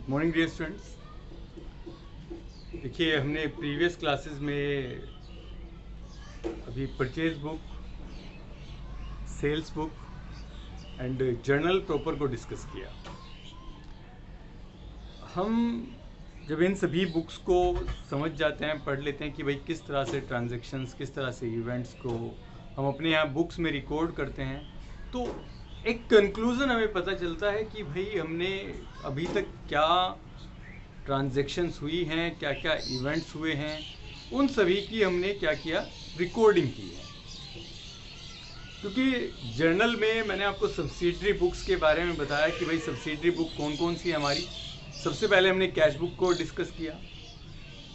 Morning dear students. देखिए, हमने previous classes में अभी purchase book, sales book and journal proper को डिस्कस किया। हम जब इन सभी बुक्स को समझ जाते हैं, पढ़ लेते हैं कि भाई किस तरह से ट्रांजैक्शंस, किस तरह से इवेंट्स को हम अपने यहाँ बुक्स में रिकॉर्ड करते हैं, तो एक कंक्लूज़न हमें पता चलता है कि भाई हमने अभी तक क्या ट्रांजैक्शंस हुई हैं, क्या क्या इवेंट्स हुए हैं, उन सभी की हमने क्या किया, रिकॉर्डिंग की है। क्योंकि जर्नल में मैंने आपको सब्सिडरी बुक्स के बारे में बताया कि भाई सब्सिडरी बुक कौन कौन सी है हमारी। सबसे पहले हमने कैश बुक को डिस्कस किया।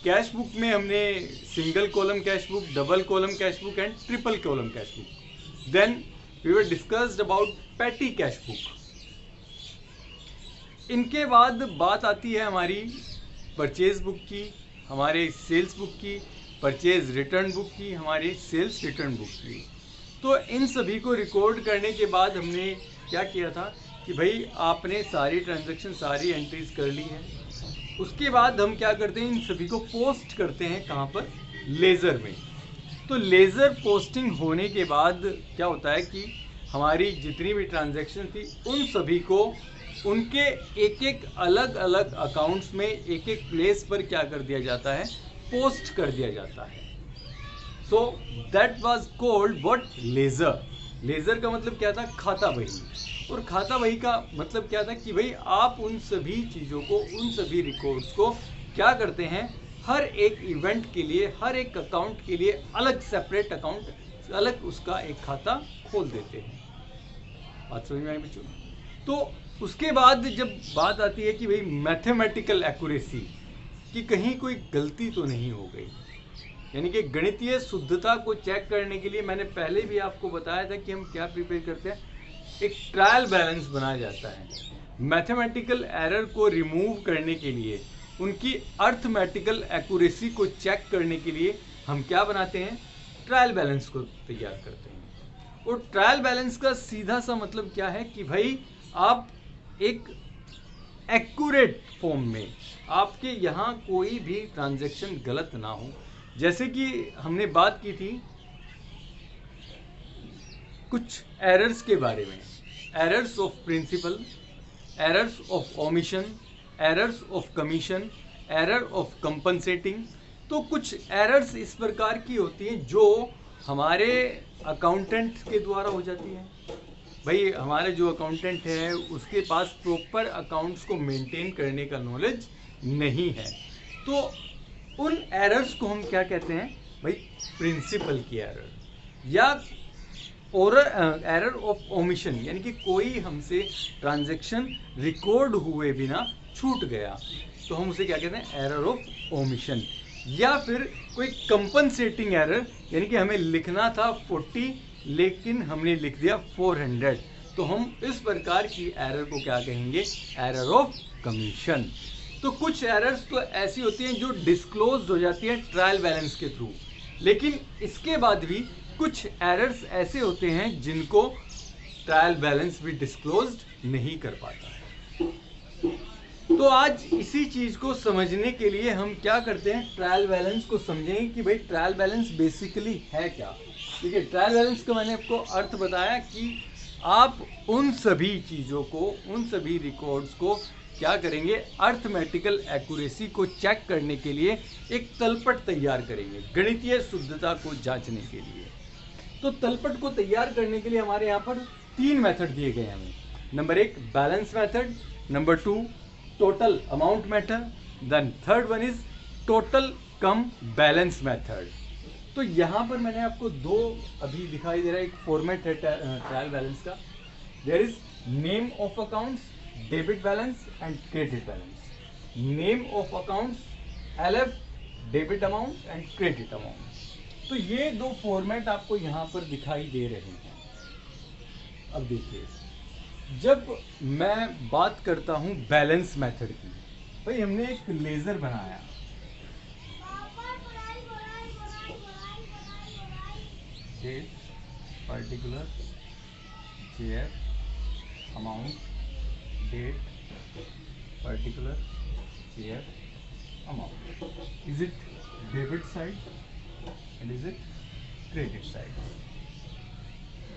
कैश बुक में हमने single column cash book, double column cash book and triple column cash book. Then we were discussed about petty cash book. इनके बाद बात आती है हमारी परचेज बुक की, हमारे सेल्स बुक की, परचेज रिटर्न बुक की, हमारी सेल्स रिटर्न बुक की। तो इन सभी को रिकॉर्ड करने के बाद हमने क्या किया था कि भाई आपने सारी ट्रांजैक्शन, सारी एंट्रीज कर ली है। उसके बाद हम क्या करते हैं, इन सभी को पोस्ट करते हैं। कहाँ पर? लेज़र में। तो लेज़र पोस्टिंग होने के बाद क्या होता है कि हमारी जितनी भी ट्रांजैक्शन थी उन सभी को उनके एक एक अलग अलग अकाउंट्स में एक एक प्लेस पर क्या कर दिया जाता है, पोस्ट कर दिया जाता है। So that was called what? Laser. Laser का मतलब क्या था? खाता बही। और खाता बही का मतलब क्या था कि भाई आप उन सभी चीज़ों को, उन सभी रिकॉर्ड्स को क्या करते हैं, हर एक इवेंट के लिए, हर एक अकाउंट के लिए अलग सेपरेट अकाउंट, अलग उसका एक खाता खोल देते हैं। बात समझ में आई बच्चों? तो उसके बाद जब बात आती है कि भाई मैथमेटिकल एक्यूरेसी, कि कहीं कोई गलती तो नहीं हो गई, यानी कि गणितीय शुद्धता को चेक करने के लिए मैंने पहले भी आपको बताया था कि हम क्या प्रिपेयर करते हैं, एक ट्रायल बैलेंस बनाया जाता है। मैथमेटिकल एरर को रिमूव करने के लिए, उनकी अर्थमेटिकल एक्यूरेसी को चेक करने के लिए हम क्या बनाते हैं, ट्रायल बैलेंस को तैयार करते हैं। और ट्रायल बैलेंस का सीधा सा मतलब क्या है कि भाई आप एक एक्यूरेट फॉर्म में, आपके यहाँ कोई भी ट्रांजैक्शन गलत ना हो। जैसे कि हमने बात की थी कुछ एरर्स के बारे में, errors of principle, errors of omission, errors of commission, error of compensating. तो कुछ एरर्स इस प्रकार की होती हैं जो हमारे अकाउंटेंट के द्वारा हो जाती हैं। भाई हमारे जो अकाउंटेंट है उसके पास प्रॉपर अकाउंट्स को मेंटेन करने का नॉलेज नहीं है। तो उन एरर्स को हम क्या कहते हैं भाई, प्रिंसिपल की एरर, या और एरर ऑफ ओमिशन, यानी कि कोई हमसे ट्रांजैक्शन रिकॉर्ड हुए बिना छूट गया तो हम उसे क्या कहते हैं, एरर ऑफ ओमिशन। या फिर कोई कंपनसेटिंग एरर, यानी कि हमें लिखना था 40 लेकिन हमने लिख दिया 400, तो हम इस प्रकार की एरर को क्या कहेंगे, एरर ऑफ कमीशन। तो कुछ एरर्स तो ऐसी होती हैं जो डिस्क्लोज हो जाती हैं ट्रायल बैलेंस के थ्रू, लेकिन इसके बाद भी कुछ एरर्स ऐसे होते हैं जिनको ट्रायल बैलेंस भी डिस्क्लोज नहीं कर पाता है। तो आज इसी चीज को समझने के लिए हम क्या करते हैं, ट्रायल बैलेंस को समझेंगे कि भाई ट्रायल बैलेंस बेसिकली है क्या। ठीक है, ट्रायल बैलेंस का मैंने आपको अर्थ बताया कि आप उन सभी चीज़ों को, उन सभी रिकॉर्ड्स को क्या करेंगे, अर्थमेटिकल एक्यूरेसी को चेक करने के लिए एक तलपट तैयार करेंगे, गणितीय शुद्धता को जांचने के लिए। तो तलपट को तैयार करने के लिए हमारे यहाँ पर 3 मेथड दिए गए हमें। Number 1 balance method, number 2 total amount method, then third one is total cum balance method. तो यहाँ पर मैंने आपको 2 अभी दिखाई दे रहा है, एक फॉर्मेट है ट्रायल बैलेंस का। There is name of accounts, debit balance and credit balance. Name of accounts LF, debit amount and credit amount. तो ये 2 फॉर्मेट आपको यहाँ पर दिखाई दे रहे हैं। अब देखिए, जब मैं बात करता हूँ बैलेंस मेथड की, भाई हमने एक लेजर बनाया, date, particular, JF, amount, date, particular, JF amount. Is it debit side and is it credit side?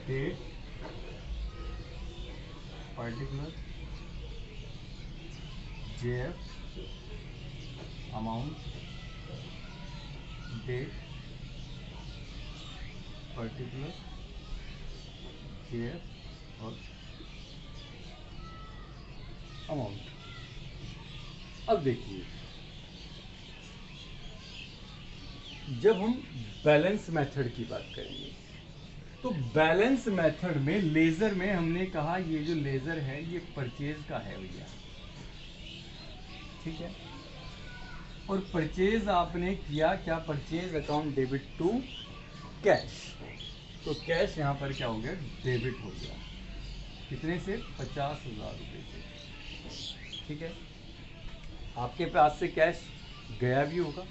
Date, particular, JF amount, date, particular, JF और अमाउंट. अब देखिए, जब हम बैलेंस मेथड की बात करेंगे तो बैलेंस मेथड में लेजर में हमने कहा ये जो लेजर है ये परचेज का है भैया, ठीक है. और परचेज आपने किया क्या, purchase account debit to cash. तो कैश यहाँ पर क्या हो गया, डेबिट हो गया. कितने से, 50,000 रुपये से, ठीक है. आपके पास से कैश गया भी होगा.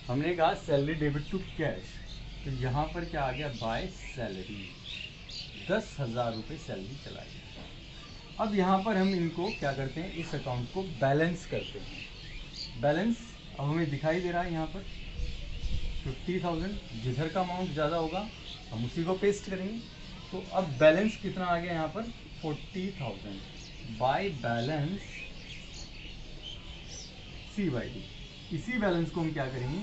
हमने कहा सैलरी डेबिट टू कैश, तो यहाँ पर क्या आ गया, बाय सैलरी, 10,000 रुपये सैलरी चला गया. अब यहाँ पर हम इनको क्या करते हैं, इस अकाउंट को बैलेंस करते हैं. बैलेंस अब हमें दिखाई दे रहा है यहाँ पर 50,000, जिधर का अमाउंट ज़्यादा होगा हम उसी को पेस्ट करेंगे. तो अब बैलेंस कितना आ गया यहाँ पर, 40,000 बाय बैलेंस C/D. इसी बैलेंस को हम क्या करेंगे,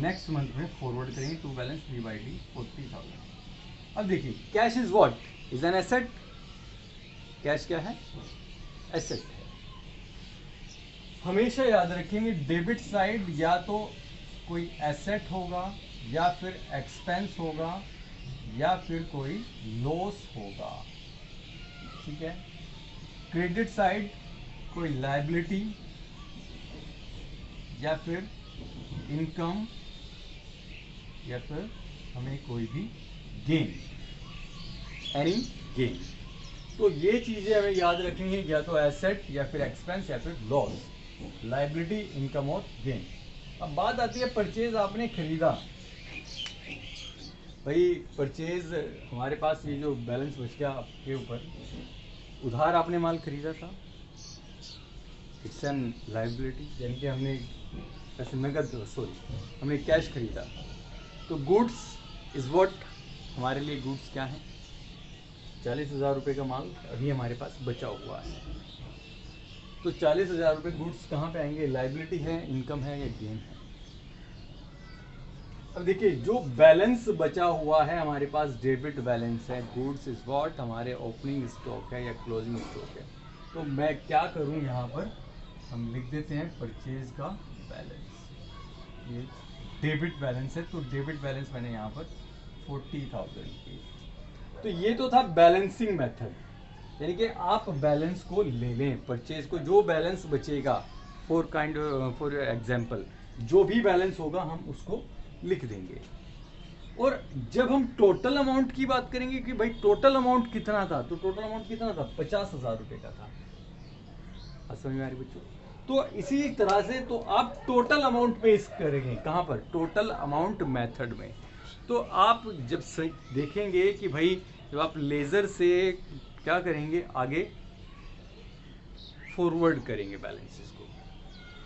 नेक्स्ट मंथ में फॉरवर्ड करेंगे टू बैलेंस B/D 40,000. अब देखिए, cash is what, is an asset. Cash क्या है, एसेट है. हमेशा याद रखेंगे डेबिट साइड या तो कोई एसेट होगा या फिर एक्सपेंस होगा या फिर कोई लॉस होगा, ठीक है. क्रेडिट साइड कोई लायबिलिटी या फिर इनकम या फिर हमें कोई भी गेन, एनी गेन. तो ये चीजें हमें याद रखेंगे, या तो एसेट या फिर एक्सपेंस या फिर लॉस, लायबिलिटी, इनकम और गेन. अब बात आती है परचेज आपने खरीदा. भाई परचेज हमारे पास ये जो बैलेंस बच गया आपके ऊपर, उधार आपने माल खरीदा था, इट्स एन लायबिलिटी, यानी कि हमने ऐसे नगद, सॉरी हमने कैश खरीदा. तो गुड्स इज व्हाट, हमारे लिए गुड्स क्या है, 40,000 रुपये का माल अभी हमारे पास बचा हुआ है. तो 40,000 रुपये गुड्स कहाँ पे आएंगे, लायबिलिटी है, इनकम है या गेन है. अब देखिए, जो बैलेंस बचा हुआ है हमारे पास, डेबिट बैलेंस है, गुड्स इज व्हाट हमारे ओपनिंग स्टॉक है या क्लोजिंग स्टॉक है. तो मैं क्या करूं, यहाँ पर हम लिख देते हैं परचेज का बैलेंस. ये डेबिट बैलेंस है, तो डेबिट बैलेंस मैंने यहाँ पर 40,000 की. तो ये तो था बैलेंसिंग मेथड, यानी कि आप बैलेंस को ले लें, परचेज को, जो बैलेंस बचेगा, फॉर एग्जांपल जो भी बैलेंस होगा हम उसको लिख देंगे. और जब हम टोटल अमाउंट की बात करेंगे कि भाई टोटल अमाउंट कितना था, तो टोटल अमाउंट कितना था, 50,000 रुपये का था. समझ में आ रही बच्चों. तो इसी तरह से तो आप टोटल अमाउंट पेश करेंगे, कहाँ पर, टोटल अमाउंट मेथड में. तो आप जब देखेंगे कि भाई जब आप लेजर से क्या करेंगे, आगे फॉरवर्ड करेंगे बैलेंसेस को,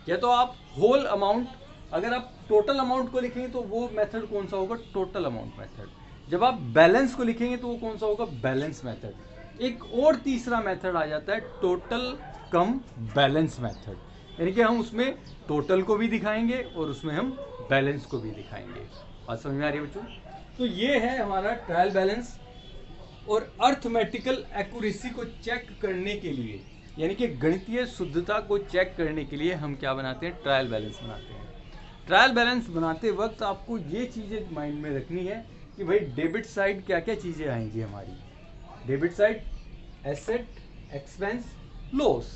या तो आप होल अमाउंट, अगर आप टोटल अमाउंट को लिखेंगे तो वो मेथड कौन सा होगा, टोटल अमाउंट मेथड. जब आप बैलेंस को लिखेंगे तो वो कौन सा होगा, बैलेंस मेथड. एक और तीसरा मेथड आ जाता है टोटल कम बैलेंस मेथड, यानी कि हम उसमें टोटल को भी दिखाएंगे और उसमें हम बैलेंस को भी दिखाएंगे. बात समझ में आ रही है बच्चों. तो ये है हमारा ट्रायल बैलेंस. और अर्थमेटिकल एक्यूरेसी को चेक करने के लिए, यानी कि गणितीय शुद्धता को चेक करने के लिए हम क्या बनाते हैं, ट्रायल बैलेंस बनाते हैं. ट्रायल बैलेंस बनाते वक्त आपको ये चीज़ें माइंड में रखनी है कि भाई डेबिट साइड क्या क्या चीज़ें आएंगी हमारी. Debit side asset, expense, loss.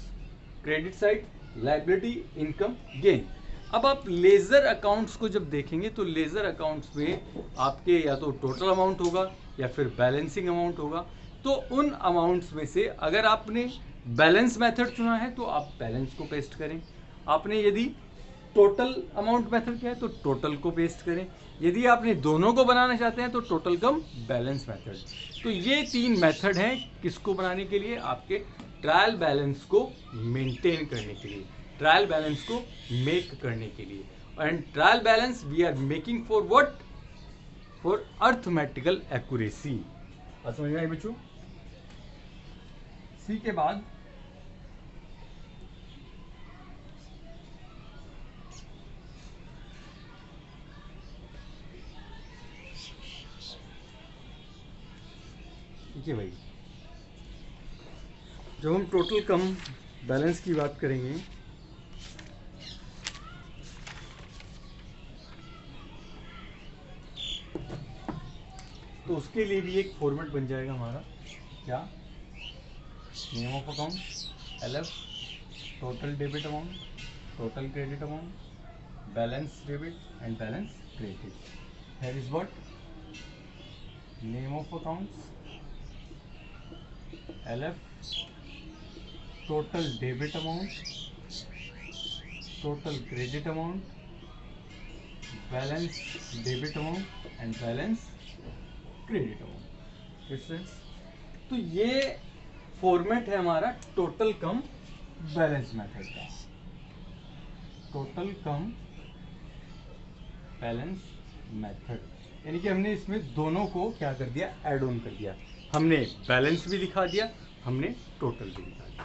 Credit side liability, income, gain. अब आप लेजर अकाउंट्स को जब देखेंगे तो लेजर अकाउंट्स में आपके या तो टोटल अमाउंट होगा या फिर बैलेंसिंग अमाउंट होगा. तो उन अमाउंट्स में से अगर आपने बैलेंस मेथड चुना है तो आप बैलेंस को पेस्ट करें. आपने यदि टोटल अमाउंट मेथड किया है तो टोटल को पेस्ट करें. यदि आपने दोनों को बनाना चाहते हैं तो टोटल कम बैलेंस मेथड. तो ये 3 मेथड हैं किसको बनाने के लिए, आपके ट्रायल बैलेंस को मेंटेन करने के लिए. ट्रायल बैलेंस को मेक करने के लिए। And trial balance we are making for what? For arithmetical accuracy. बात समझ में आई बच्चों? सी के बाद देखिए भाई, जब हम टोटल कम बैलेंस की बात करेंगे तो उसके लिए भी एक फॉर्मेट बन जाएगा हमारा। क्या? Name of account, LF, total debit amount, total credit amount, balance debit and balance credit. Here is what? Name of accounts, LF, total debit amount, total credit amount, balance debit amount and balance credit amount। Students, तो ये format है हमारा total cum balance method का। Total cum balance method यानी कि हमने इसमें दोनों को क्या कर दिया? ऐड ऑन कर दिया। हमने बैलेंस भी दिखा दिया, हमने टोटल भी दिखा दिया।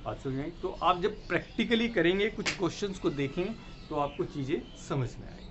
बात समझ में आई? तो आप जब प्रैक्टिकली करेंगे, कुछ क्वेश्चंस को देखेंगे तो आपको चीज़ें समझ में आएगी।